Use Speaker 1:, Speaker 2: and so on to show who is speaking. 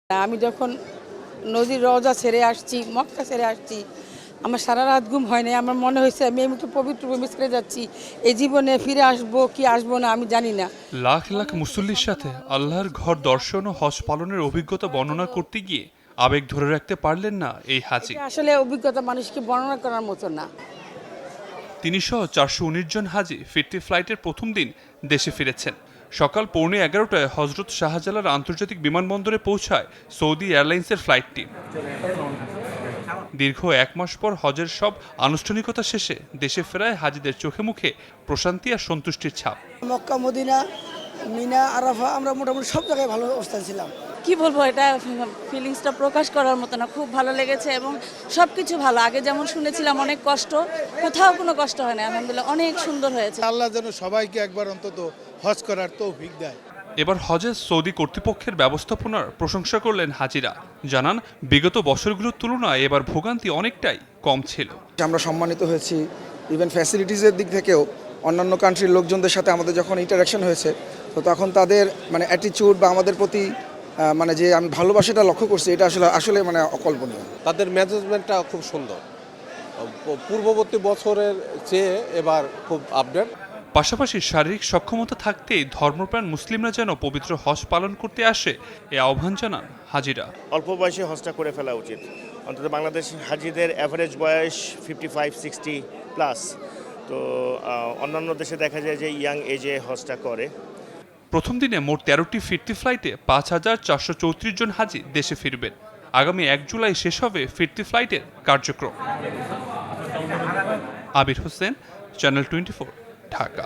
Speaker 1: আমি যখন নদীর রওজা ছেড়ে আসছি, মক্কা ছেড়ে আসছি, আমার সারা রাত ঘুম হয় নাই। আমার মনে হয়েছে আমি একটু পবিত্র ভূমি ছেড়ে যাচ্ছি। এই জীবনে ফিরে আসবো কি আসবো না আমি জানি না।
Speaker 2: লাখ লাখ মুসল্লির সাথে আল্লাহর ঘর দর্শন ও হজ পালনের অভিজ্ঞতা বর্ণনা করতে গিয়ে আবেগ ধরে রাখতে পারলেন না এই হাজি।
Speaker 1: এটা আসলে অভিজ্ঞতা মানুষকে বর্ণনা করার মতো না।
Speaker 2: তিনি সহ 419 জন হাজি ফিরতি ফ্লাইটের প্রথম দিন দেশে ফিরেছেন। সকাল 11:15টায় হজরত শাহজালাল আন্তর্জাতিক বিমানবন্দরে পৌঁছায় সৌদি এয়ারলাইন্সের ফ্লাইটটি। দীর্ঘ 1 মাস পর হজের সব আনুষ্ঠানিকতা শেষে দেশে ফেরায় হাজিদের চোখে মুখে প্রশান্তি আর সন্তুষ্টির ছাপ।
Speaker 3: মক্কা, মদিনা, মিনা, আরাফা আমরা মোটামুটি সব জায়গায় ভালো অবস্থায় ছিলাম।
Speaker 4: কি বলবো, এটা ফিলিংসটা প্রকাশ করার মতো না। খুব ভালো লেগেছে এবং সব কিছু ভালো। আগে যেমন শুনেছিলাম অনেক কষ্ট, কোথাও কোনো কষ্ট হয় না। আলহামদুলিল্লাহ অনেক সুন্দর হয়েছে।
Speaker 5: আল্লাহ যেন সবাইকে একবার অন্তত হজ করার তৌফিক দেয়।
Speaker 2: এবার হজে সৌদি কর্তৃপক্ষের ব্যবস্থাপনার প্রশংসা করলেন হাজিরা। জানান বিগত বছরগুলোর তুলনায় এবার ভোগান্তি অনেকটাই কম ছিল।
Speaker 6: আমরা সম্মানিত হয়েছি, ইভেন ফ্যাসিলিটিসের দিক থেকেও অন্যান্য কান্ট্রির লোকজনদের সাথে আমাদের যখন ইন্টারাকশন হয়েছে, তো তখন তাদের মানে অ্যাটিটিউড বা আমাদের প্রতি মানে যে আমি ভালোবাসাটা লক্ষ্য করছি, এটা আসলে মানে অকল্পনীয়।
Speaker 7: তাদের ম্যানেজমেন্টটা খুব সুন্দর, পূর্ববর্তী বছরের চেয়ে এবার খুব আপডেট।
Speaker 2: পাশাপাশি শারীরিক সক্ষমতা থাকতেই ধর্মপ্রাণ মুসলিমরা যেন পবিত্র হজ পালন করতে আসে এ আহ্বান জানান হাজিরা।
Speaker 8: অল্প বয়সে হজটা করে ফেলা উচিত। অন্তত বাংলাদেশ হাজিদের অ্যাভারেজ বয়স 55-60 প্লাস। তো অন্যান্য দেশে দেখা যায় যে ইয়াং এজে হজটা করে।
Speaker 2: প্রথম দিনে মোট 13টি ফিরতি ফ্লাইটে 5,434 জন হাজি দেশে ফিরবেন। আগামী 1 জুলাই শেষ হবে ফিরতি ফ্লাইটের কার্যক্রম। আবির হোসেন, চ্যানেল 24, ঢাকা।